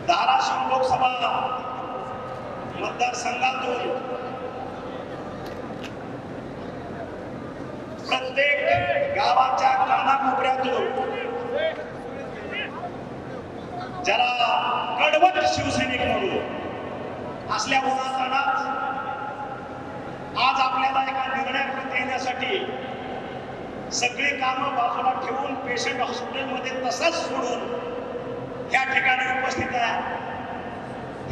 धाराशिव लोकसभा मतदारसंघातून प्रत्येक गावाच्या कानाकोपऱ्यातून ज्याला कडवट शिवसैनिक म्हणून असल्या उन्हातानात आज आपल्याला एका निर्णयाकडे येण्यासाठी सगळी कामं बाजूला ठेवून पेशंट हॉस्पिटलमध्ये तसाच सोडून या ठिकाणी उपस्थित आहे।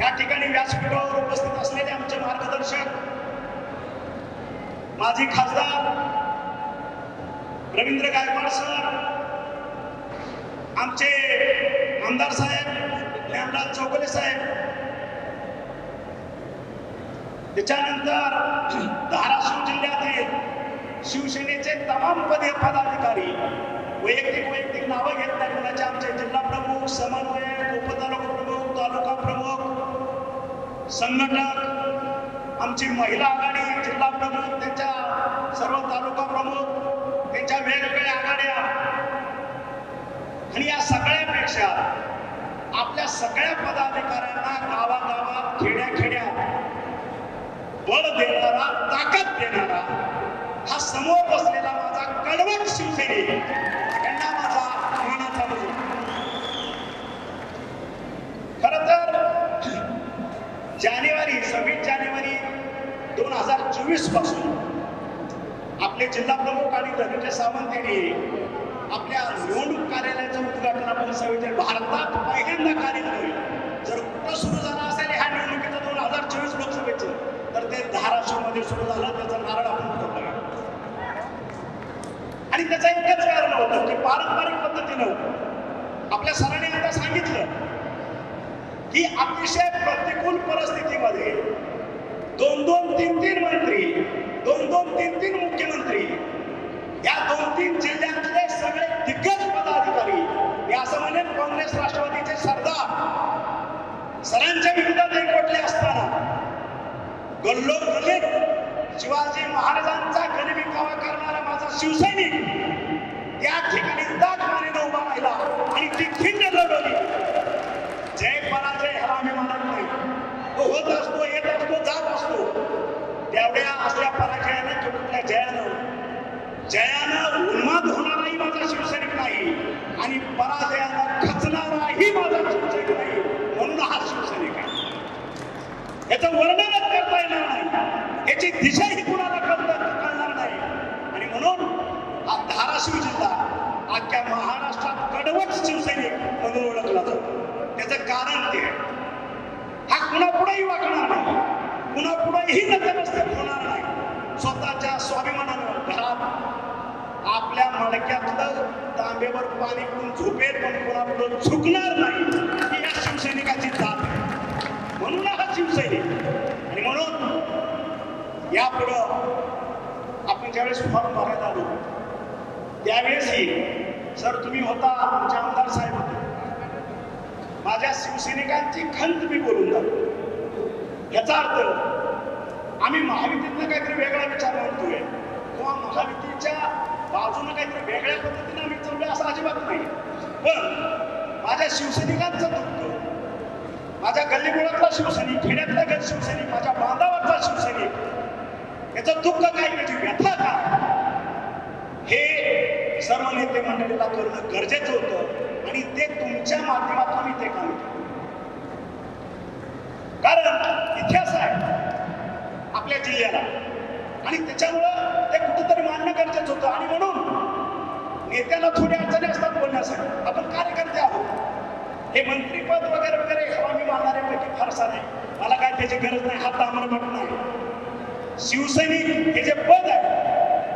या ठिकाणी व्यासपीठावर उपस्थित असलेले आमचे मार्गदर्शक माजी खासदार रवींद्र गायकवाड सर, आमचे आमदार साहेब ज्ञानराज चौगुले साहेब, त्याच्यानंतर धाराशिव जिल्ह्यातील शिवसेनेचे तमाम पदाधिकारी, वैयक्तिक नावं घेत नाही कोणाचे, आमचे जिल्हा प्रमुख, समन्वयक, उपतालुका प्रमुख, तालुका प्रमुख, संघटक, आमची महिला आघाडी जिल्हा प्रमुख, त्यांच्या सर्व तालुका प्रमुख, त्यांच्या वेगवेगळ्या आघाड्या, आणि या सगळ्यापेक्षा आपल्या सगळ्या पदाधिकाऱ्यांना गावागावात खेड्याखेड्यात बळ देणारा, ताकद देणारा हा समोर बसलेला माझा कडवट शिवसैनिक, यांना माझा मानाचा मुजरा। खरं तर 26 जानेवारी 2024 पासून आपले जिल्हा प्रमुख आणि धनंजय सावंत यांनी आपल्या निवडणूक कार्यालयाचं उद्घाटन आपण सविधे भारतात पहिल्यांदा कार्य होईल। जर कुठं सुरू झाला असेल ह्या निवडणुकीचं 2024 लोकसभेचं, तर ते धाराशिव मध्ये सुरू झालं। त्याचा नारळ आपण फोडला आणि त्याचं एकच कारण होतं की पारंपरिक पद्धतीनं आपल्या सरांनी आता सांगितलं की अतिशय प्रतिकूल परिस्थितीमध्ये 2-2, 3-3 मंत्री, 2-2, 3-3 मुख्यमंत्री, या 2-3 जिल्ह्यातले सगळे दिग्गज पदाधिकारी, मी असं म्हणेन काँग्रेस राष्ट्रवादीचे सरदार सरांच्या विरोधात एकवटले असताना गल्लोगल्लीत शिवाजी महाराजांचा गनिमिकावा करणारा माझा शिवसैनिक त्या ठिकाणी दाटमानेनं उभा राहिला आणि ती खिंड लढवली। जय पराजय ह्याला आम्ही मानत नाही, तो होत असतो, येत असतो, जात असतो। त्यावेळ्या असल्या पराजयाने तो कुठल्या जयानं उन्माद होणाराही माझा शिवसैनिक नाही आणि पराजयानं खचणाराही माझा शिवसैनिक नाही, म्हणून हा शिवसैनिक आहे। याचं वर्णनच करता येणार नाही, याची दिशाही कुणाला कळणार नाही, आणि म्हणून हा धाराशिव जिल्हा अख्ख्या महाराष्ट्रात कडवट शिवसैनिक म्हणून ओळखला जातो। त्याचं कारण ते हा कुणापुढेही वागणार नाही, कुणापुढेही नतमस्तक होणार नाही। स्वतःच्या स्वाभिमानानं घरात आपल्या मडक्यातलं तांब्यावर पाणी पिऊन झोपेल, पण कुणापुढे झुकणार नाही, ही या शिवसैनिकाची जात आहे। म्हणून हा शिवसैनिक, आणि म्हणून यापुढं आपण ज्यावेळेस फॉर्म भरायला आलो त्यावेळेसही सर तुम्ही होता, आमचे आमदार साहेब होते, माझ्या शिवसैनिकांची खंत मी बोलून जातो। याचा अर्थ आम्ही महायुतीतनं काहीतरी वेगळा विचार मानतोय किंवा महायुतीच्या बाजूने काहीतरी वेगळ्या पद्धतीने आम्ही चाललोय असं अजिबात नाही, पण माझ्या शिवसैनिकांचं दुःख, माझ्या गल्लीमुळातला शिवसैनिक, खेड्यातला गट शिवसैनिक, माझ्या बांधावरचा शिवसैनिक, याचं दुःख काय, त्याची व्यथा काय, हे सर्व नेते मंडळीला करणं गरजेचं होतं आणि ते तुमच्या माध्यमातून मी ते काम केलं। कारण इतिहास आहे आपल्या जिल्ह्याला आणि त्याच्यामुळं ते कुठेतरी मान्य गरजेचं होतं, आणि म्हणून नेत्याला थोडी अडचणी असतात बोलण्यासाठी। आपण कार्यकर्ते आहोत, हे मंत्रीपद वगैरे वगैरे आम्ही मानणाऱ्यापैकी फारसा नाही, मला काय त्याची गरज नाही, हात आम्हाला नाही। शिवसैनिक हे जे पद आहे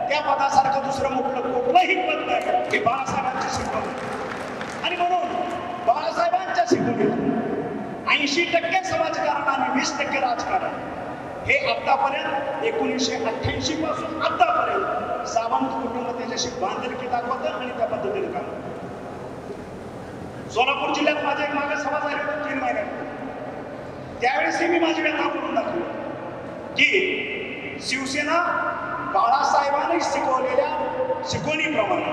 त्या पदासारखं दुसरं मोठं कुठलंही पद नाही, हे बाळासाहेबांची शिकवण, आणि म्हणून बाळासाहेबांच्या शिकवणीतून 80% समाजकारण आणि 20% राजकारण हे आतापर्यंत 1988 पासून आतापर्यंत सावंत कुटुंब त्याच्याशी बांधिलकी दाखवतं आणि त्या पद्धतीने काम करतं। सोलापूर जिल्ह्यात माझी एक मागे सभा झाली होती 3 महिन्यात, त्यावेळेसही मी माझी व्यथा करून दाखवली की शिवसेना बाळासाहेबांनी शिकवलेल्या शिकवणीप्रमाणे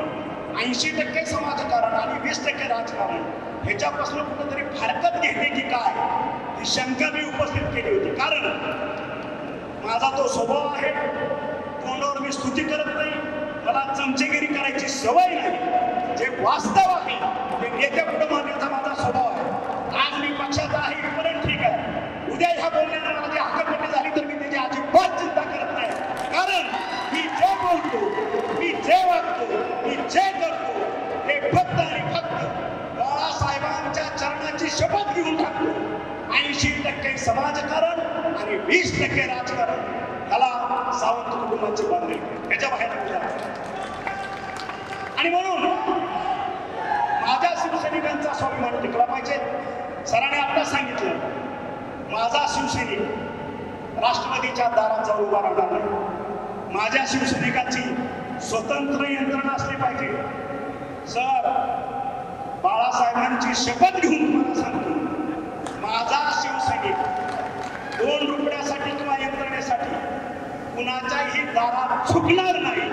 80% समाजकारण आणि 20% राजकारण ह्याच्यापासून कुठेतरी फारकत घेते की काय ती शंका मी उपस्थित केली होती. कारण माझा तो स्वभाव आहे, तोंडावर मी स्तुती करत नाही, मला चमचेगिरी करायची सवय नाही. जे वास्तव आहे ते नेत्या पुढे मानण्याचा माझा स्वभाव आहे. आज मी पक्षाचा आहे इथपर्यंत ठीक आहे. उद्या ह्या बोलण्यानं मला जी हकालपट्टी झाली तर मी त्याची अजिबात चिंता करत नाही. कारण मी जे बोलतो, मी जे वागतो, मी जे करतो हे फक्त आणि फक्त बाळासाहेबांच्या चरणाची शपथ घेऊन टाकतो. 80% समाजकारण आणि 20% राजकारण, ह्याला सावंत कुटुंबाची बांधणी, त्याच्या बाहेर आणि म्हणून माझ्या शिवसैनिकांचा स्वाभिमान टिकला पाहिजे. सरांनी आपल्याला सांगितलं, माझा शिवसैनिक राष्ट्रवादीच्या दारात जाऊन उभा राहणार नाही. माझ्या शिवसैनिकांची स्वतंत्र यंत्रणा असली पाहिजे. सर, बाळासाहेबांची शपथ घेऊन तुम्हाला सांगतो, माझा शिवसैनिक 2 रुपयासाठी किंवा यंत्रणेसाठी कुणाच्याही दारात झुकणार नाही.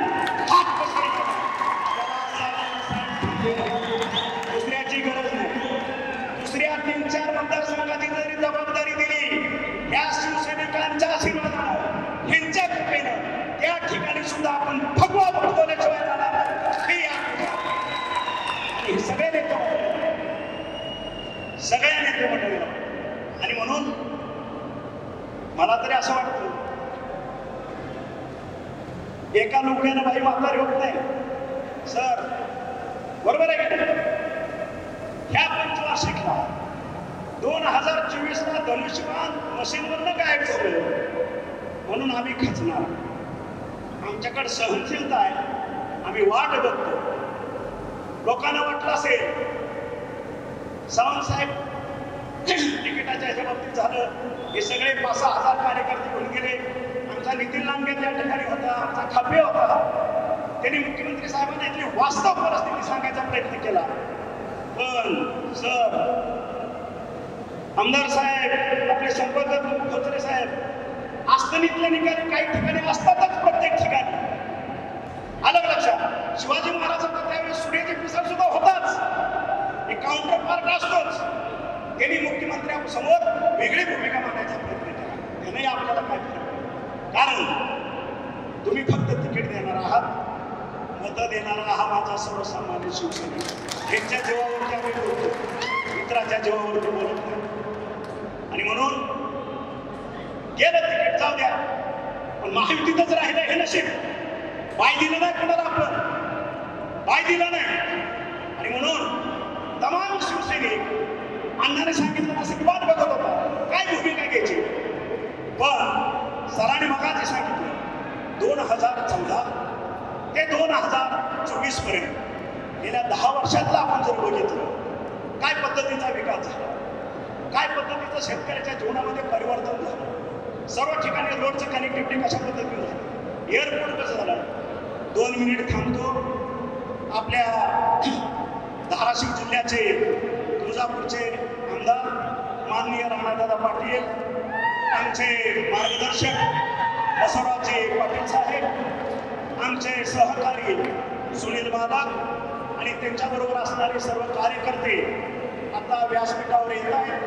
हात पसरणार दुसऱ्याची गरज नाही. दुसऱ्या 3-4 मतदारसंघाची जरी जबाबदारी दिली, या शिवसैनिकांच्या आशीर्वादानं, ह्यांच्या कृपेनं त्या ठिकाणी सुद्धा आपण भगवा बघवल्याशिवाय जाणार नाही. हे सगळे नेते सगळ्या नेते मंडळीला. आणि म्हणून मला तरी असं वाटतं, एका लोकांना बाई म्हातारी होत नाही. सर, बरोबर आहे का? ह्या पंचवार्षिकला 2024ला धनुष्यबाण मशीनवरनं गायब झालं म्हणून आम्ही खचणार. आमच्याकडे सहनशीलता आहे, आम्ही वाट बघतो. लोकांना वाटलं असेल सावंत साहेब तिकिटाच्या ह्याच्या बाबतीत झालं, हे सगळे 5-6 हजार कार्यकर्ते घेऊन गेले. आमचा नितीन लांडगे त्या ठिकाणी होता, आमचा खापे होता. त्यांनी मुख्यमंत्री साहेबांना इथली वास्तव परिस्थिती सांगायचा प्रयत्न केला. पण सर, आमदार साहेब, आपले संपर्क खोचरे साहेब, आस्थनीतले निकाली काही ठिकाणी असतातच, प्रत्येक ठिकाणी. आलं लक्षात? शिवाजी महाराजांचा त्यावेळेस सूर्याचे पिसर सुद्धा होताच, एक काउंटर पार्ट असतोच. त्यांनी मुख्यमंत्र्यांसमोर वेगळी भूमिका मांडायचा प्रयत्न केला. त्याने आपल्याला काय केलं? कारण तुम्ही फक्त तिकीट देणार आहात, मतं देणारा हा माझा सर्वसामान्य शिवसैनिक. त्यांच्या जीवावरती आम्ही बोलतो, मित्राच्या जीवावरती बोलत नाही. आणि म्हणून गेलं तिकीट, जाऊ द्या, पण महायुतीतच राहिलं हे नशीब. पाय दिलं नाही कोणाला, आपण पाय दिला नाही. आणि म्हणून तमाम शिवसैनिक अण्णाने सांगितलं तसं की वाट बघत होता, काय भूमिका घ्यायची. पण सरांनी मगाशी सांगितलं, 2014 ते 2024 पर्यंत गेल्या 10 वर्षातला आपण जर बघितलं, काय पद्धतीचा विकास झाला, काय पद्धतीचं शेतकऱ्याच्या जीवनामध्ये परिवर्तन झालं. सर्व ठिकाणी रोडचं कनेक्टिव्हिटी कशा पद्धतीने झालं, एअरपोर्ट कसं झालं. 2 मिनिट थांबतो. आपल्या धाराशिव जिल्ह्याचे तुळजापूरचे आमदार माननीय राणादादा पाटील, आमचे मार्गदर्शक बसवरावचे पाटील साहेब, आमचे सहकारी सुनील बालक आणि त्यांच्याबरोबर असणारे सर्व कार्यकर्ते आता व्यासपीठावर येत आहेत.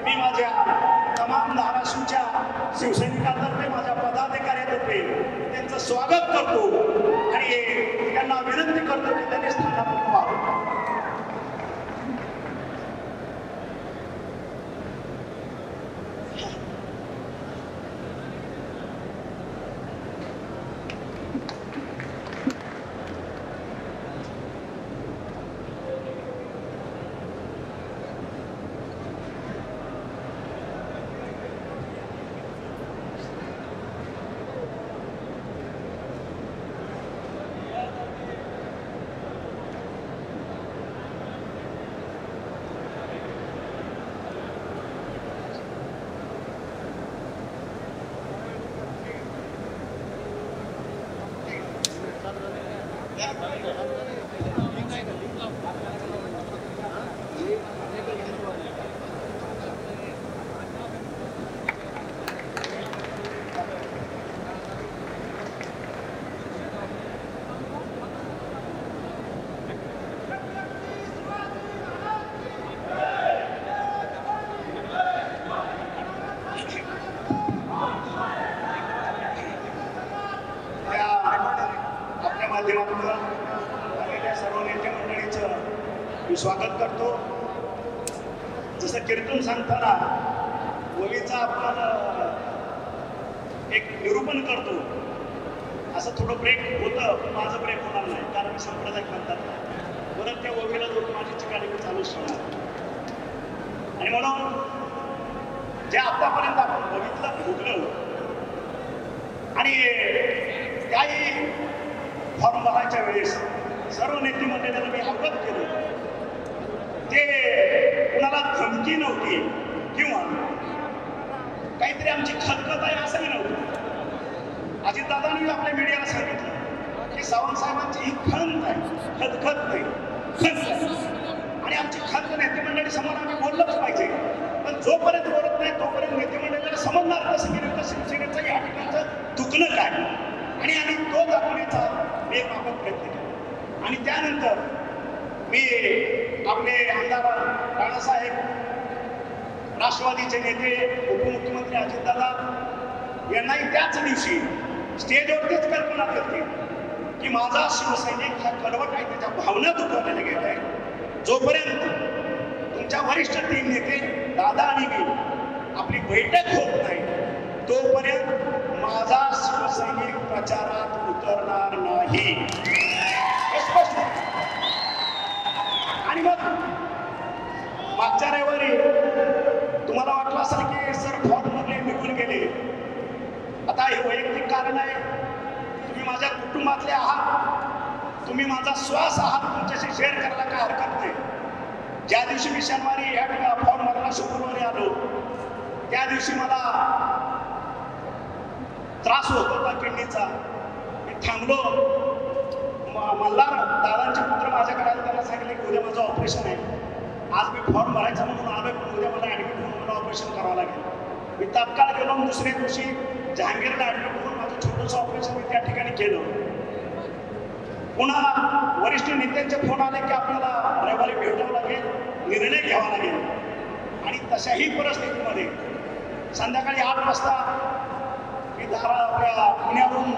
मी माझ्या तमाम धाराशिवच्या शिवसैनिकांतर्फे, माझ्या पदाधिकाऱ्यांतर्फे त्यांचं स्वागत करतो आणि त्यांना विनंती करतो की त्यांनी स्थानापन्न व्हावं. मी स्वागत करतो. जसं कीर्तन सांगताना ओवीचा आपण एक निरूपण करतो, असं थोडं ब्रेक होतं, पण माझं ब्रेक होणार नाही, कारण मी संप्रदाय म्हणतात परत त्या ओवीला जोडून माझी चिकाटी मी चालूच ठेवणार. आणि म्हणून जे आतापर्यंत आपण बघितलं भोगलं आणि त्याही फॉर्म भरायच्या वेळेस सर्व नेते मंडळींना मी अवगत केलं, ते कुणाला धमकी नव्हती किंवा काहीतरी आमची खतखत आहे असंही नव्हतं. अजितदादांनी आपल्या मीडियाला सांगितलं की सावंत साहेबांची ही खंत आहे, खतखत नाही, खंत आहे. आणि आमची खंत नेते मंडळी समोर आम्ही बोललंच पाहिजे, पण जोपर्यंत बोलत नाही तोपर्यंत नेते मंडळीला समजणार कसं की नेमकं शिवसेनेचं या ठिकाणचं दुखणं काय, आणि आम्ही तो दाखवण्याचा एक आपण प्रयत्न केला. आणि त्यानंतर मी आपले आमदार राणासाहेब, राष्ट्रवादीचे नेते उपमुख्यमंत्री अजितदादा यांनाही त्याच दिवशी स्टेजवरतीच कल्पना करते की माझा शिवसैनिक हा कडवट आहे, त्याच्या भावना दुखवलेल्या गेल्या आहेत. जोपर्यंत तुमच्या वरिष्ठ तीन नेते दादा आणि मी आपली बैठक होत नाही तोपर्यंत माझा शिवसैनिक प्रचारात उतरणार नाही, हे स्पष्ट. आणि मग मागच्या रविवारी तुम्हाला वाटलं असेल की सर फॉर्ममधले निघून गेले. आता हे वैयक्तिक कारण आहे, तुम्ही माझ्या कुटुंबातले आहात, तुम्ही माझा श्वास आहात, तुमच्याशी शेअर करायला काय हरकत नाही. ज्या दिवशी मी शनिवारी या फॉर्म भरायला शुक्रवारी आलो त्या दिवशी मला त्रास होत होता किडनीचा. मी थांबलो. मल्हार दादांचे पुत्र माझ्याकडे आले, त्यांना सांगितले की उद्या माझं ऑपरेशन आहे. आज मी फॉर्म भरायचा म्हणून आलोय, पण उद्या मला ॲडमिट होऊन मला ऑपरेशन करावं लागेल. मी तात्काळ गेलो. दुसऱ्या दिवशी जहांगीरला ॲडमिट होऊन माझं छोटंसं ऑपरेशन मी त्या ठिकाणी केलं. पुन्हा वरिष्ठ नेत्यांचे फोन आले की आपल्याला रविवारी भेटावं लागेल, निर्णय घ्यावा लागेल. आणि तशाही परिस्थितीमध्ये संध्याकाळी 8 वाजता मी आपल्या पुण्यावरून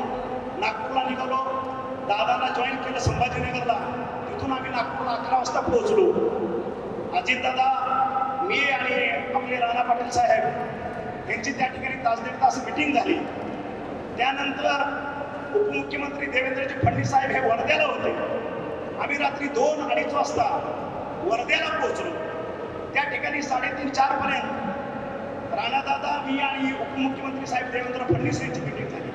नागपूरला निघालो. दादाला जॉईन केलं संभाजीनगरला. तिथून आम्ही नागपूरला 11 वाजता पोहोचलो. अजितदादा, मी आणि आपले राणा पाटील साहेब यांची त्या ठिकाणी तास मिटिंग झाली. त्यानंतर उपमुख्यमंत्री देवेंद्रजी फडणवीस साहेब हे वर्ध्याला होते. आम्ही रात्री 2-2:30 वाजता वर्ध्याला पोहोचलो. त्या ठिकाणी 3:30-4 पर्यंत राणादादा, मी आणि उपमुख्यमंत्री साहेब देवेंद्र फडणवीस यांची मिटिंग झाली.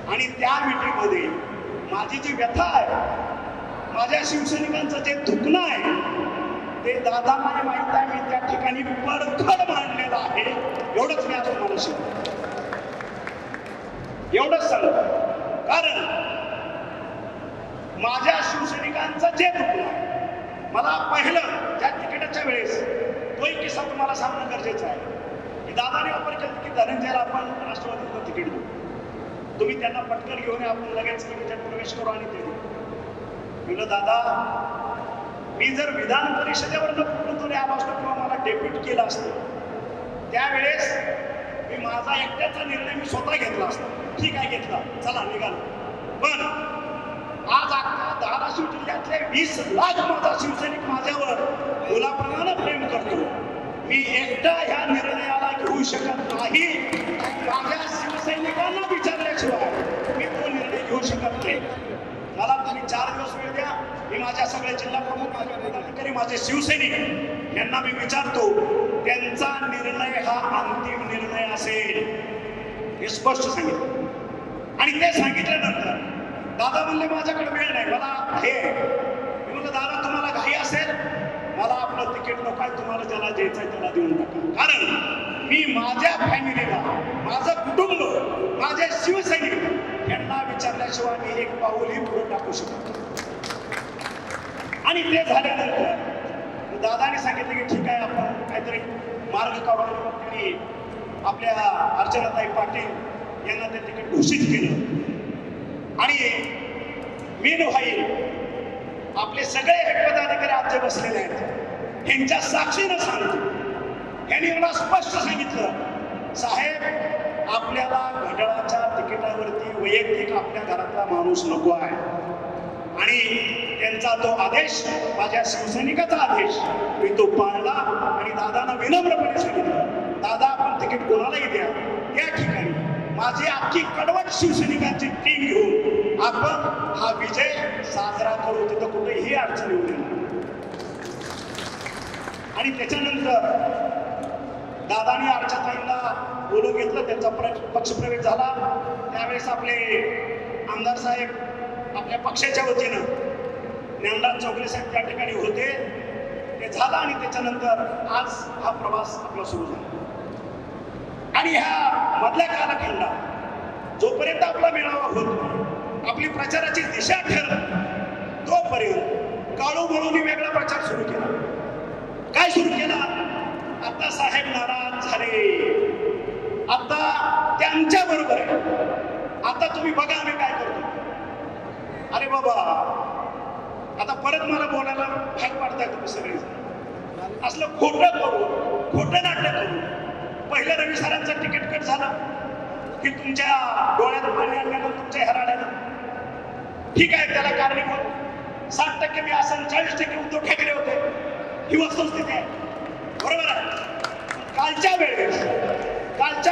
आणि त्या मिटिंगमध्ये माझी जी व्यथा आहे, माझ्या शिवसैनिकांचं जे दुखणं आहे, ते दादांना माहीत आहे. मी त्या ठिकाणी परखड मांडलेलं आहे. एवढंच मी आज तुम्हाला सांगतो, एवढंच सांगतो. कारण माझ्या शिवसैनिकांचं जे दुखणं आहे, मला पहिलं त्या तिकिटाच्या वेळेस तोही किस्सा तुम्हाला सांगणं गरजेचं आहे की दादाने ऑफर केलं की धनंजयला आपण राष्ट्रवादीचं तिकीट देऊ, तुम्ही त्यांना पटकन घेऊन आपण लगेच प्रवेश करू आणि ते देऊ. म्हणलं दादा, मी जर विधान परिषदेवरनं कुठून तरी आलो असतो किंवा मला डेप्युट केलं असतं, त्यावेळेस मी माझा एकट्याचा निर्णय मी स्वतः घेतला असता. ठीक आहे, घेतला, चला निघालो. पण आज अख्खा धाराशिव जिल्ह्यातले 20 लाख माझा शिवसैनिक माझ्यावर मुलाप्रमाणे प्रेम करतो. मी एकटा ह्या निर्णयाला घेऊ शकत नाही. माझ्या शिवसैनिकांना विचारल्याशिवाय मी तो निर्णय घेऊ शकत नाही. मला तुम्ही 4 दिवस वेळ द्या. मी माझ्या सगळे जिल्हा प्रमुख, माझे पदाधिकारी, माझे शिवसैनिक यांना मी विचारतो, त्यांचा निर्णय हा अंतिम निर्णय असेल, हे स्पष्ट सांगितलं. आणि ते सांगितल्यानंतर दादा म्हणले माझ्याकडे वेळ नाही, मला हे. मी म्हणलं दादा, तुम्हाला घाई असेल, मला आपलं तिकीट नको आहे, तुम्हाला ज्याला द्यायचं आहे त्याला देऊन टाका. कारण मी माझ्या फॅमिलीला, माझं कुटुंब, माझे शिवसैनिक यांना विचारल्याशिवाय मी एक पाऊलही पुढे टाकू शकतो. आणि ते झाल्यानंतर दादाने सांगितलं की ठीक आहे, आपण काहीतरी मार्ग काढून. त्यांनी आपल्या अर्चनाताई पाटील यांना ते तिकीट घोषित केलं. आणि मेन व्हाईल आपले सगळे पदाधिकारी आज जे बसलेले आहेत यांच्या साक्षीनं सांगतो, यांनी मला स्पष्ट सांगितलं, साहेब, आपल्याला घड्याळाच्या तिकिटावरती वैयक्तिक आपल्या घरातला माणूस नको आहे. आणि त्यांचा तो आदेश, माझ्या शिवसैनिकाचा आदेश मी तो पाळला आणि दादांना विनम्रपणे सांगितलं, दादा आपण तिकीट कोणालाही द्या, त्या ठिकाणी माझी अख्खी कडवट शिवसैनिकांची टीम घेऊन आपण हा विजय साजरा करू, तिथं कुठेही अडचण येऊ नये. आणि त्याच्यानंतर दादानी अर्चताईंना बोलून घेतलं, त्यांचा पक्षप्रवेश झाला. त्यावेळेस आपले आमदार साहेब आपल्या पक्षाच्या वतीनं ज्ञानराज चौगले साहेब त्या ठिकाणी होते, ते झालं. आणि त्याच्यानंतर आज हा प्रवास आपला सुरू झाला. आणि ह्या मधल्या कालखंडात जोपर्यंत आपला मेळावा होत नाही, आपली प्रचाराची दिशा ठरत, तोपर्यंत काळूबळूनी वेगळा प्रचार सुरू केला. काय सुरू केला? आता साहेब नाराज झाले, आता त्यांच्या बरोबर आहे, आता तुम्ही बघा आम्ही काय करतो. अरे बाबा, आता परत मला बोलायला भाग पाडताय तुम्ही सगळे. असलं खोटं करू, खोटं नाटक करू. पहिलं रवी सरांचं तिकीट कट झालं की तुमच्या डोळ्यात पाणी आणल्यानं, तुमच्या हराड्यानं. ठीक आहे, त्याला कारणीभूत 60% मी असं, 40% उद्धव ठाकरे होते, ही वस्तुस्थिती आहे, बरोबर आहे. कालच्या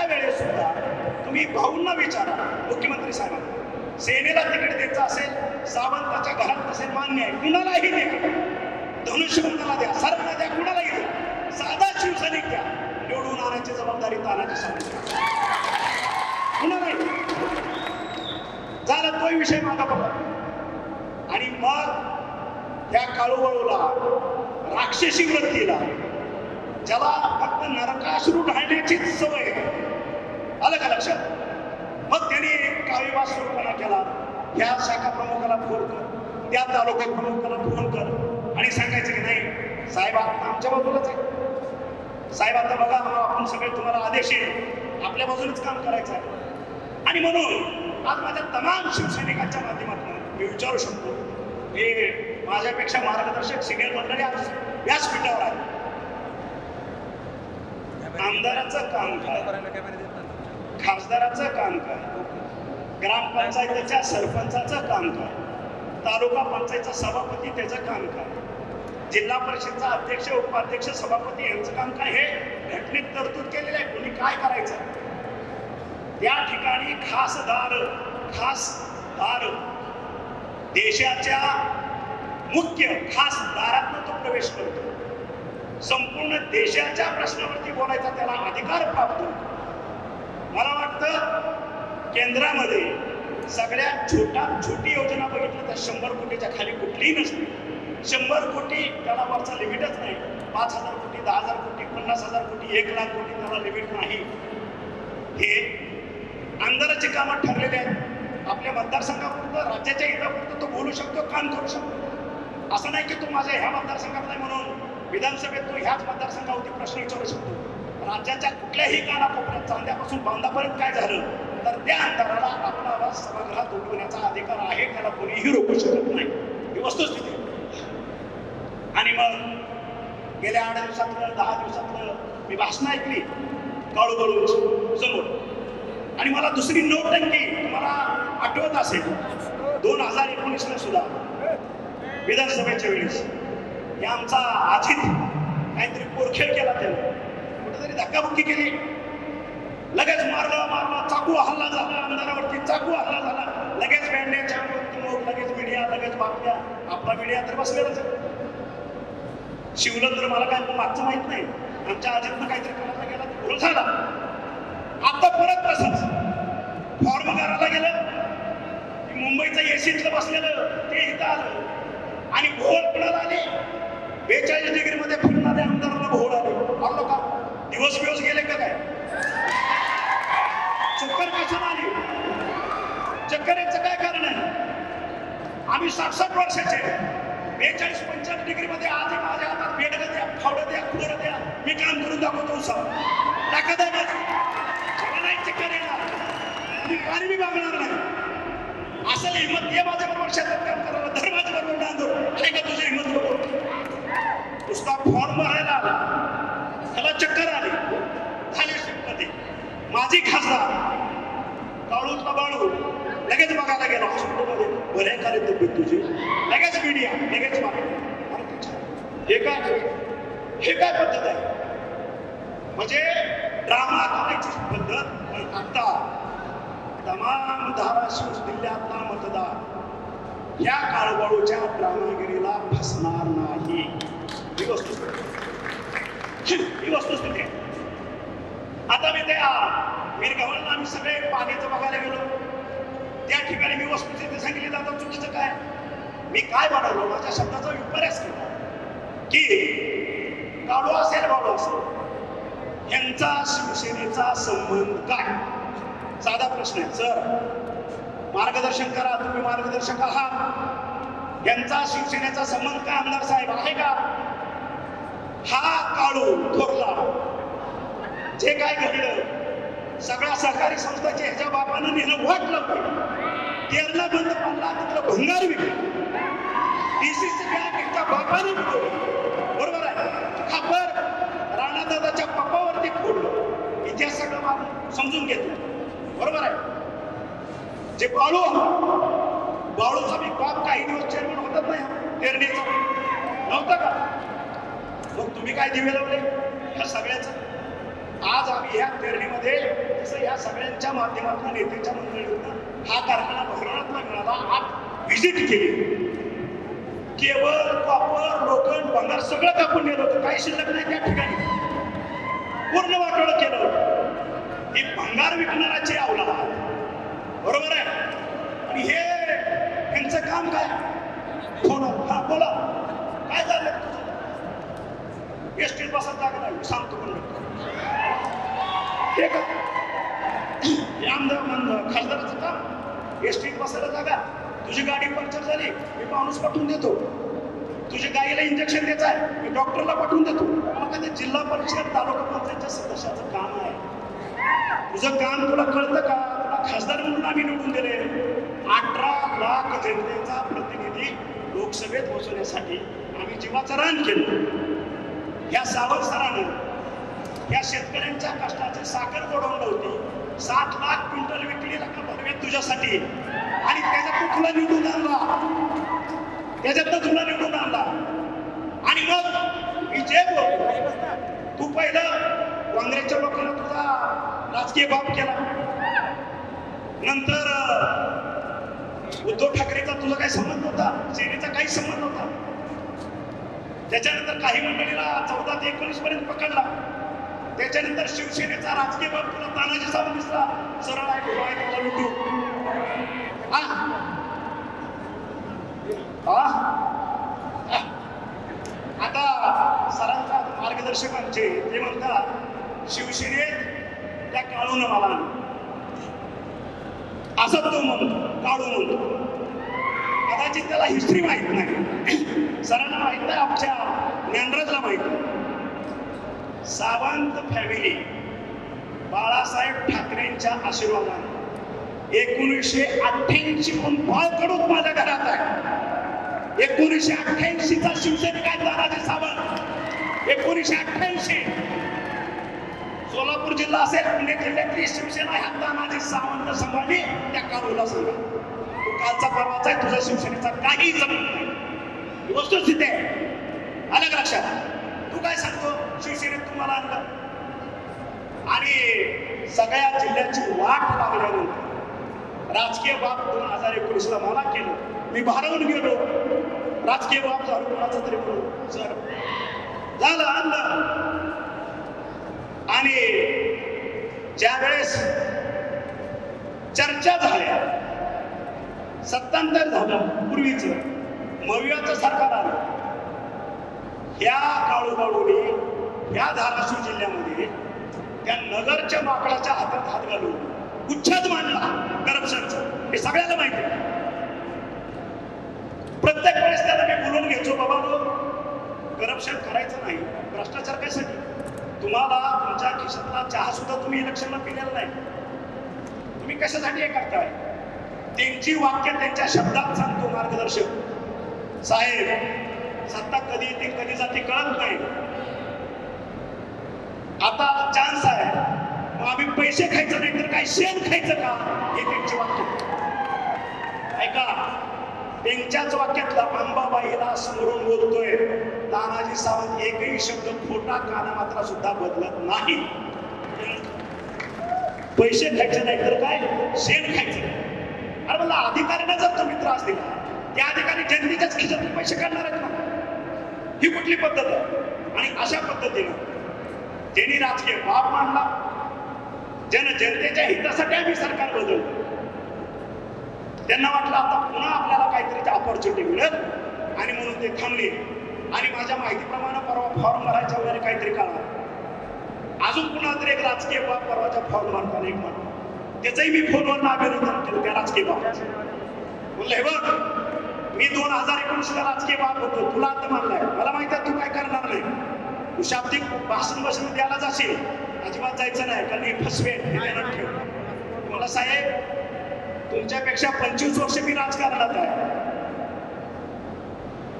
वेळेस सुद्धा तुम्ही भाऊंना विचारा, मुख्यमंत्री साहेबांना, सेनेला तिकीट द्यायचं असेल, सावंताच्या घरात असेल, मान्य आहे, कुणालाही द्या, धनुष्यबाणाला द्या, सरांना द्या, कुणालाही द्या, साधा शिवसैनिक द्या, निवडून आणण्याची जबाबदारी तानाची सांगितली, कुणालाही झाला. तोही विषय मागा बघा. आणि मग त्या काळूवळूला, राक्षसी वृत्तीला, ज्याला फक्त नरकाश्रू ढाळण्याचीच सवय, आलं का लक्षात? मग त्यांनी काळीवास सुरूपणा केला. ह्या शाखा प्रमुखाला फोन कर, त्या तालुका प्रमुखाला फोन कर आणि सांगायचं की नाही साहेब आमच्या बाजूलाच आहे, साहेब आता बघा आपण सगळे तुम्हाला आदेश येईल, आपल्या बाजूनच काम करायचं आहे. आणि म्हणून आज माझ्या तमाम शिवसैनिकांच्या माध्यमातून मी विचारू शकतो, हे माझ्यापेक्षा मार्गदर्शक सिनियर मंडळी आज व्यासपीठावर आहे. आमदाराचं काम काय, खासदाराचं काम काय, ग्रामपंचायतीच्या सरपंचाचं काम काय, तालुका पंचायतचा सभापती त्याचं काम काय, जिल्हा परिषदचा अध्यक्ष, उपाध्यक्ष, सभापती यांचं काम काय, हे घटनेत तरतूद केलेलं आहे. कोणी काय करायचं त्या ठिकाणी खासदार देशाच्या मुख्य खासदारातून तो प्रवेश करतो. संपूर्ण देशाच्या प्रश्नावरती बोलायचा त्याला अधिकार प्राप्त होतो. मला वाटतं केंद्रामध्ये सगळ्यात छोटी योजना बघितलं तर 100 कोटीच्या खाली कुठलीही नसते. 100 कोटी त्याला वरचा लिमिटच नाही. 5,000 कोटी, 10,000 कोटी, 50,000 कोटी, 1 लाख कोटी त्याला लिमिट नाही. हे आमदाराची कामं ठरलेले आहेत. आपल्या मतदारसंघापुरतं, राज्याच्या हितापुरतं तो बोलू शकतो, काम करू शकतो. असं नाही की तो माझ्या ह्या मतदारसंघात नाही म्हणून विधानसभेत तो ह्याच मतदारसंघावरती प्रश्न विचारू शकतो. राज्याच्या कुठल्याही कानाकोपऱ्यात, चांद्यापासून बांधापर्यंत काय झालं तर त्या आमदाराला आपला आवाज सभागृहात उठवण्याचा अधिकार आहे, त्याला कोणीही रोखू शकत नाही. ही वस्तुस्थिती. आणि मग गेल्या 8 दिवसातलं 10 दिवसातलं मी भाषणं ऐकली काळूबळू समोर. आणि मला दुसरी नौटंकी तुम्हाला आठवत असेल 2019ला सुद्धा विधानसभेच्या वेळेस हे आमचा अजित काहीतरी पोरखेळ केला, त्याने कुठेतरी धक्काबुक्की केली, लगेच मारलं, चाकू हल्ला झाला आमदारावरती, चाकू हल्ला झाला, लगेच बँड्याच्या लोक, लगेच मीडिया, लगेच बातम्या. आपला मीडिया तर बसलेलाच आहे. शिवलं तर मला काय मागचं माहित नाही, आमच्या अजितनं काहीतरी करायला गेला तर भूल झाला. आता परत तसंच फॉर्म करायला गेलं की मुंबईचं एसीतलं बसलेलं ते इथं आलं आणि भोळ कुणाला आले, 42 डिग्रीमध्ये फिरणाऱ्या आमदाराला भोळ आले. आलो का? दिवस गेले का काय? चक्कर कशाला आली? चक्कर याचं काय कारण आहे? आम्ही 60-60 वर्षाचे, 42-45 डिग्रीमध्ये आधी माझ्या हातात बेडगं द्या, फावडं द्या, खुडं द्या, मी काम करून दाखवतो. टाका द्या नाही चक्कर येणार, मी पाणी बी मागणार नाही. असं हिंमत ये माझ्याबरोबर शेतात काम करायला, धर माझ्याबरोबर नांदो, आहे का तुझी हिंमत? नुसता फॉर्म भरायला आला, त्याला चक्कर आली, झाली शिफ्टमध्ये. माझी खासदार काळूतला बाळू लगेच बघायला गेला हॉस्पिटलमध्ये. बऱ्या खाली तब्येत तुझी, लगेच मीडिया, लगेच हे काय पद्धत आहे? म्हणजे ड्रामा करायची पद्धत. पण आता तमाम धाराशिव जिल्ह्यातला मतदार या काळूबाळूच्या ड्रामागिरीला फसणार नाही. ही वस्तुस्थिती आहे. आता मी त्या मीरगावांना आम्ही सगळे पाण्याचं बघायला गेलो. त्या ठिकाणी मी वस्तुस्थिती सांगितली, दादा चुकीचं काय? मी काय बनवलं? माझ्या शब्दाचा विपर्यास केला की काळू असेल बाळू असेल यांचा शिवसेनेचा संबंध काय? साधा प्रश्न आहे. सर मार्गदर्शन करा, तुम्ही मार्गदर्शक आहात. यांचा शिवसेनेचा संबंध काय आमदार साहेब आहे का? हा काळू थोरला जे काय घडलं सगळ्या सहकारी संस्थांचे ह्याच्या बापानं नेलं वाट लावलं. तेरला बंद पडला, तिथलं भंगार विकलं. डीसीसी बँक ह्याच्या बापानं विकलं. बरोबर आहे. खापर राणादादाच्या पप्पावरती फोडलं. इतिहास सगळं मारून समजून घेतलं. बरोबर आहे. जे बाळूचा मी बाप काही दिवस चेअरमन होतात नाही तेरणीचा नव्हता का? मग तुम्ही काय दिवे लावले ह्या सगळ्याचं? आज आम्ही ह्या तेरणीमध्ये जसं ह्या सगळ्यांच्या माध्यमातून नेत्यांच्या मंडळीतून हा कारखाना बहरणातला मिळाला. आज व्हिजिट केली. केबल, कॉपर, लोखंड, भंगार सगळं कापून नेलं होतं. काही शिल्लक नाही त्या ठिकाणी. पूर्ण वाटोळं केलं होतं. ही भंगार विकणाराची अवलाद. बरोबर आहे. आणि हे यांचं काम काय? फोन. हा बोला, काय झालं तुझं? एसटीत बसायला जागा नाही सांगतो. पण हे का खासदाराचं काम? एसटीत बसायला जागा? तुझी गाडी पंक्चर झाली, मी माणूस पाठवून देतो. तुझ्या गाडीला इंजेक्शन द्यायचं आहे, मी डॉक्टरला पाठवून देतो. मग ते जिल्हा परिषद तालुका पंचायतच्या सदस्याचं काम आहे. तुझं काम तुला कळतं का? तुला खासदार म्हणून आम्ही निवडून दिले. 18 लाख जनतेचा प्रतिनिधी लोकसभेत पोहोचवण्यासाठी आम्ही जीवाचं रान केलं. या सावंत सरानं या शेतकऱ्यांच्या कष्टाची साखर गोडवलं होती. 7 लाख क्विंटल विकली भरवेत तुझ्यासाठी. आणि त्याच्यात तुला निवडून आणला. तुला निवडून आणला. आणि मग मी जे बोलतो, तू पहिलं काँग्रेसच्या लोकांना तुझा राजकीय बाप केला. नंतर उद्धव ठाकरेचा तुझा काही संबंध होता? सेनेचा काही संबंध होता? त्याच्यानंतर काही मंडळीला 14 ते 19 पर्यंत पकडला. त्याच्यानंतर शिवसेनेचा राजकीय बाप तुला तानाजी सावंत दिसला. सरळ आहे, उभा आहे, तुला लुटू. आता सरांचा मार्गदर्शकांचे ते म्हणतात शिवसेनेत त्या काळून मला असं तो म्हणतो, काळू म्हणतो. कदाचित त्याला हिस्ट्री माहित नाही. सरांना माहित नाही, आमच्या ज्ञानराजला माहित नाही. सावंत फॅमिली बाळासाहेब ठाकरेंच्या आशीर्वादाने 1988 पासून बाळकडून माझ्या घरात आहे. 1988चा शिवसैनिक आहे तानाजी सावंत. 1988 सोलापूर जिल्हा असेल, पुणे जिल्ह्यातली शिवसेना ह्या तानाजी सावंत सांभाळली. त्या काळूला सांगा तू कालचा परवाचा आहे, तुझा शिवसेनेचा काही जमत नाही. वस्तुस्थिती आहे. आलं का लक्षात? तू काय सांगतो शिवसेनेत तुम्हाला आणलं? आणि सगळ्या जिल्ह्याची वाट लागल्यानंतर राजकीय बाप 2019ला मला केलं. मी भारावून गेलो. राजकीय बाप झालो कोणाचा तरी म्हणून. सर झालं, आणलं. आणि ज्या वेळेस चर्चा झाल्या, सत्तांतर झालं, पूर्वीच मवियाचं सरकार आलं. ह्या काळूबाळूने या धाराशिव जिल्ह्यामध्ये त्या नगरच्या माकडाच्या हातात हात घालून उच्छेद मांडला करप्शनचा. हे सगळ्याला माहिती आहे. प्रत्येक वेळेस त्याला मी बोलून घ्यायचो, बाबा करप्शन करायचं नाही. भ्रष्टाचार कशासाठी? तुम्हाला तुमच्या खिशातला चहा सुद्धा तुम्ही इलेक्शनला पिलेला नाही. तुम्ही कशासाठी हे करताय? त्यांची वाक्य त्यांच्या शब्दात सांगतो मार्गदर्शक साहेब. सत्ता कधी येते कधी जाते कळत नाही. आता चान्स आहे, मग आम्ही पैसे खायचं नाही तर काय शेण खायचं का? हे त्यांचे वाक्य. ऐका, त्यांच्याच वाक्यातला अंबाबाईला स्मरून बोलतोय तानाजी सावंत. एकही शब्द खोटा काना मात्रा सुद्धा बदलत नाही. पैसे खायचे नाही तर काय शेण खायचं. अरे मला अधिकाऱ्यांना जर तुम्ही त्रास दिला, त्या अधिकारी जनतेच्याच खिशातून पैसे काढणार आहेत ना? ही कुठली पद्धत आहे? आणि अशा पद्धतीनं ज्यांनी राजकीय बाब मांडला, जनतेच्या हितासाठी आम्ही सरकार बदलतो, त्यांना वाटलं आता पुन्हा आपल्याला काहीतरी ऑपॉर्च्युनिटी मिळेल आणि म्हणून ते थांबले. आणि माझ्या माहितीप्रमाणे परवा फॉर्म भरायच्या वगैरे काहीतरी काढा. अजून पुन्हा तरी एक राजकीय बाब परवाच्या फॉर्म भरताना एक म्हणतो, त्याचंही मी फोनवर अभिनंदन केलं त्या राजकीय बाबाचं. म्हणलं हे बघ, मी 2019ला राजकीय बाब होतो, तुला आता मानलाय, मला माहिती आहे तू काय करणार नाही, तू शाब्दिक भाषण द्यायला जाशील, अजिबात जायचं नाही कारण हे फसवे ठेव. मला साहेब तुमच्यापेक्षा 25 वर्ष मी राजकारणात आहे,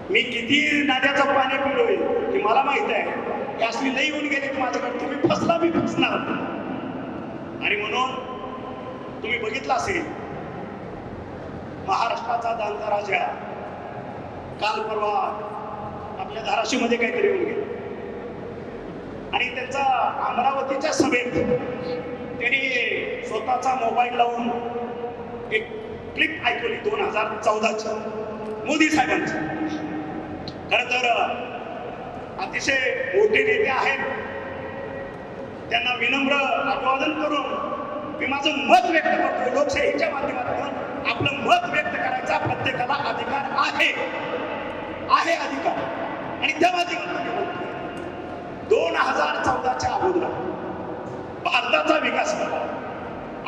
मी किती नाद्याचं पाणी पिलोय हे मला माहित आहे. ही असली लई येऊन गेली माझ्याकडे, तुम्ही फसला मी फसणार. आणि म्हणून तुम्ही बघितलं असेल महाराष्ट्राचा दांता राजा काल परवा आपल्या धाराशिव मध्ये काहीतरी येऊन गेले आणि त्यांचा अमरावतीच्या सभेत त्यांनी स्वतःचा मोबाईल लावून एक क्लिप ऐकवली 2014ची मोदी साहेबांची. खर तर अतिशय मोठे नेते आहेत, त्यांना विनम्र अभिवादन करून मी माझं मत व्यक्त करतो. लोकशाहीच्या माध्यमातून आपलं मत व्यक्त करायचा प्रत्येकाला अधिकार आहे अधिकार. आणि त्या माध्यमातून 2014च्या अगोदर भारताचा विकास बघा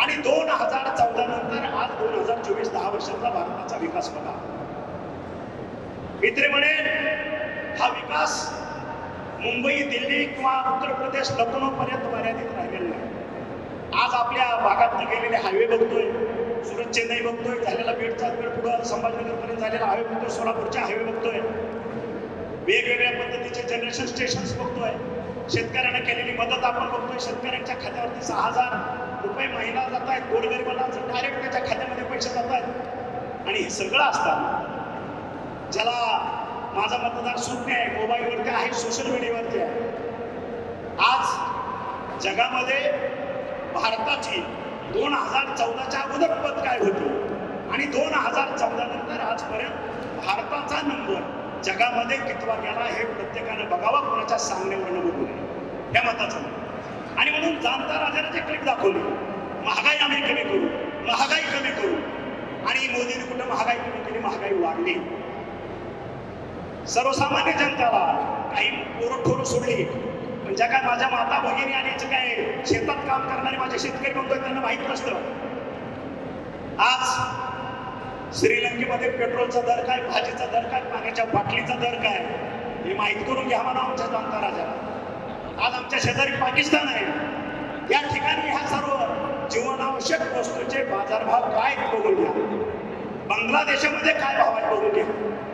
आणि 2014 नंतर आज 2024 10 वर्षाचा भारताचा विकास बघा. मित्र म्हणेन हा विकास मुंबई, दिल्ली किंवा उत्तर प्रदेश, लखनौ पर्यंत मर्यादित राहिलेला नाही. आज आपल्या भागात गेलेले हायवे बघतोय, सुरत चेन्नई बघतोय, झालेला बीडचा बीड पुढं संभाजीनगर पर्यंत झालेला हायवे बघतोय, सोलापूरचे हायवे बघतोय, वेगवेगळ्या पद्धतीचे जनरेशन स्टेशन्स बघतोय, शेतकऱ्यांना केलेली मदत आपण बघतोय. शेतकऱ्यांच्या खात्यावरती 6,000 रुपये महिना जात आहेत, गोरगरिबांना डायरेक्ट त्याच्या खात्यामध्ये पैसे जात आहेत. आणि हे सगळं असताना ज्याला माझा मतदार शून्य आहे, मोबाईलवरती आहे, सोशल मीडियावरती आहे, आज जगामध्ये भारताची 2014च्या अगोदर पद काय होती आणि 2014 नंतर आजपर्यंत भारताचा नंबर जगामध्ये कितवा गेला हे प्रत्येकानं बघावं, कोणाच्या सांगण्यावरनं बघू नये, या मताचं. आणि म्हणून जाणता राजाने जे क्लिप दाखवली, महागाई आम्ही कमी करू, महागाई कमी करू, आणि मोदीने कुठं महागाई कमी केली, महागाई वाढली. सर्वसामान्य जनताला काही पोरं सोडली, पण ज्या काय माझ्या माता भगिनी आणि जे काय शेतात काम करणारे माझे शेतकरी म्हणतोय त्यांना माहीत नसतं. आज श्रीलंकेमध्ये पेट्रोलचा दर काय, भाजीचा दर काय, पाण्याच्या बाटलीचा दर काय हे माहीत करून घ्या म्हणा आमच्या जाणता राजाला. आज आमच्या शेजारी पाकिस्तान आहे, या ठिकाणी ह्या सर्व जीवनावश्यक वस्तूंचे बाजारभाव काय बघून घ्या. बांगलादेशामध्ये काय भाव आहे बघून घ्या,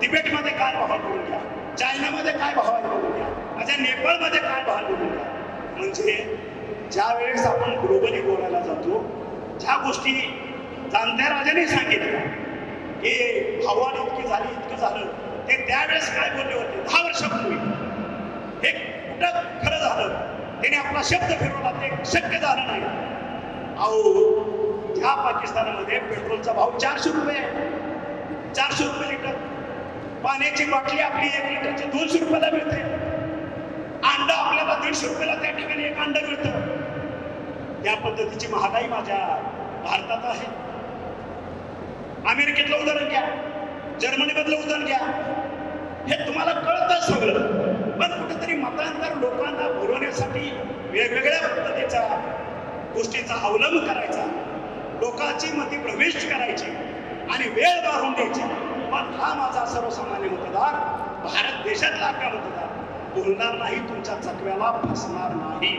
तिबेटमध्ये काय भाव बघून घ्या, चायनामध्ये काय भाव आहे बघून घ्या, माझ्या नेपाळमध्ये काय भाव बघून घ्या. म्हणजे ज्या वेळेस आपण ग्लोबली बोलायला जातो, ज्या गोष्टी जाणत्या राजाने सांगितल्या की हवामान इतकी झाली, इतकं झालं, ते त्यावेळेस काय बोलले होते 10 वर्षापूर्वी, हे कुठं खरं झालं, त्याने आपला शब्द फिरवला, ते शक्य झालं नाही. अहो ज्या पाकिस्तानामध्ये पेट्रोलचा भाव 400 रुपये आहे, 400 रुपये लिटर, पाण्याची बाटली आपली 1 लिटरची 200 रुपयाला मिळते, अंडा आपल्याला 150 रुपयाला त्या ठिकाणी एक अंडा मिळतं. त्या पद्धतीची महागाई माझ्या भारतात आहे. अमेरिकेतलं उदाहरण घ्या, जर्मनीमधलं उदाहरण घ्या, हे तुम्हाला कळतं सगळं. पण कुठेतरी मतांतर लोकांना बोलवण्यासाठी वेगवेगळ्या पद्धतीचा गोष्टीचा अवलंब करायचा, लोकांची मती प्रविष्ट करायची आणि वेळ मारून द्यायची. पण हा माझा सर्वसामान्य मतदार, भारत देशातला आपला मतदार बोलणार नाही, तुमच्या चकव्याला फसणार नाही,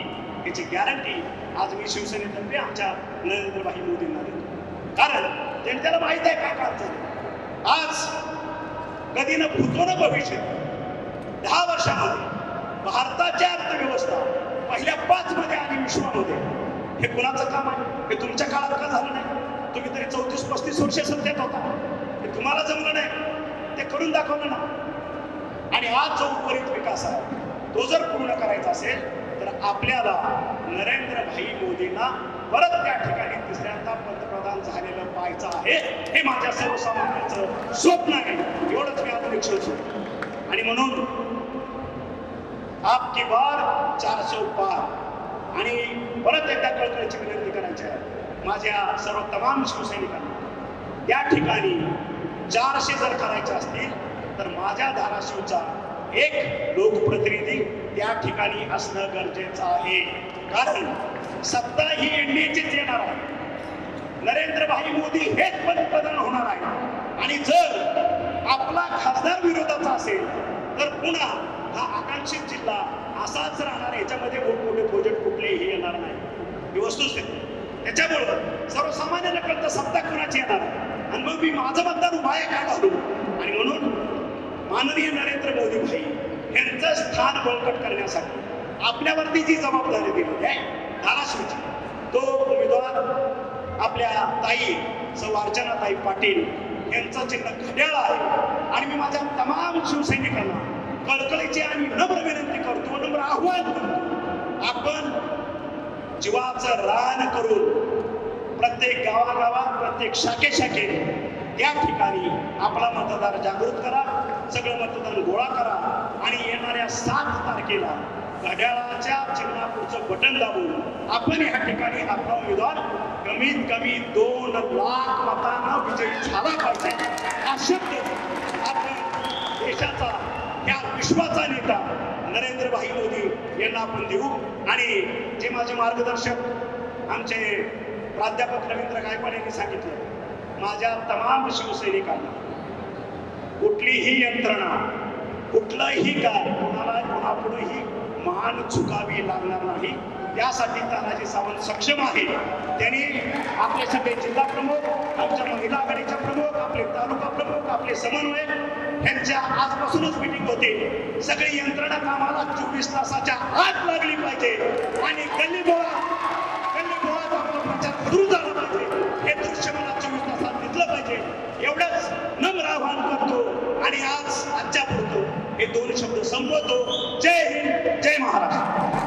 याची गॅरंटी आज मी शिवसेनेतर्फे आमच्या नरेंद्रभाई मोदींना देतो. कारण जनतेला माहित आहे काय काम झालं. आज कधी न भूतो न भविष्य 10 वर्षामध्ये भारताची अर्थव्यवस्था पहिल्या 5 मध्ये आली विश्वामध्ये. हे कुणाचं काम आहे? हे तुमच्या काळात का झालं नाही? तुम्ही तरी 34-35 वर्ष सत्तेत होता, हे तुम्हाला जमलं नाही. ते करून दाखवलं ना. आणि आज जो उर्वरित विकास आहे तो जर पूर्ण करायचा असेल तर आपल्याला नरेंद्र भाई मोदींना परत त्या ठिकाणी तिसऱ्यांदा पंतप्रधान झालेलं पाहायचं आहे. हे माझ्या सर्वसामान्यांचं स्वप्न आहे. एवढंच मी आज निश्चित. आणि म्हणून आपकी बार 400 पार. आणि परत एकदा कळकळीची विनंती करायची आहे माझ्या सर्व तमाम शिवसैनिकांना, त्या ठिकाणी 400 जर करायचे असतील तर माझ्या धाराशिवचा एक लोकप्रतिनिधी त्या ठिकाणी असणं गरजेचं आहे. कारण सत्ता ही एनडीएचीच येणार आहे. नरेंद्र भाई मोदी हेच पंतप्रधान होणार आहे. आणि जर आपला खासदार विरोधाचा असेल तर पुन्हा हा आकांक्षित जिल्हा असाच राहणार. याच्यामध्ये मोठमोठे प्रोजेक्ट कुठलेही येणार नाही. ही वस्तुस्थिती. त्याच्यामुळं सर्वसामान्यांना कळतं सत्ता कुणाची येणार आणि मग मी माझं मतदान उभाय का घालू. आणि म्हणून माननीय नरेंद्र मोदी भाई यांचं स्थान बळकट करण्यासाठी आपल्यावरती जी जबाबदारी दिली आहे धाराशिवची, तो उमेदवार आपल्या ताई सौ अर्चनाताई पाटील यांचं चिन्ह घड्याळ आहे. आणि मी माझ्या तमाम शिवसैनिकांना कळकळीची आणि नम्र विनंती करतो, नम्र आव्हान करतो, आपण जीवाचं रान करून प्रत्येक गावागावात प्रत्येक शाखे त्या ठिकाणी आपला मतदार जागृत करा. सगळं मतदान गोळा करा आणि येणाऱ्या 7 तारखेला घड्याळाच्या चिन्हापुढचं बटन दाबून आपण या ठिकाणी आपला उमेदवार कमीत कमी 2 लाख मतांना विजयी झाला पाहिजे. हा शब्द आपण देशाचा या विश्वाचा नेता नरेंद्र भाई मोदी यांना आपण देऊ. आणि जे माझे मार्गदर्शक आमचे प्राध्यापक रवींद्र गायकवाड यांनी सांगितलं, माझ्या तमाम शिवसैनिकांना कुठलीही यंत्रणा कुठलंही काय कोणाला कोणापुढेही मान चुकावी लागणार नाही. यासाठी तानाजी सावंत सक्षम आहे. त्यांनी आपले सगळे जिल्हा प्रमुख, आमच्या महिला आघाडीच्या प्रमुख, आपले तालुका प्रमुख, आपले समन्वयक यांच्या आजपासूनच मीटिंग होते. सगळी यंत्रणा कामाला 24 तासाच्या आत लागली पाहिजे आणि गल्लीबोळाचा आपला प्रचार सुरू झाला पाहिजे. हे दृश्य मला 24 तासात दिसलं पाहिजे. एवढंच नम्र आवाहन करतो आणि आजच्या पुरतो हे 2 शब्द संपवतो. जय हिंद, जय महाराष्ट्र.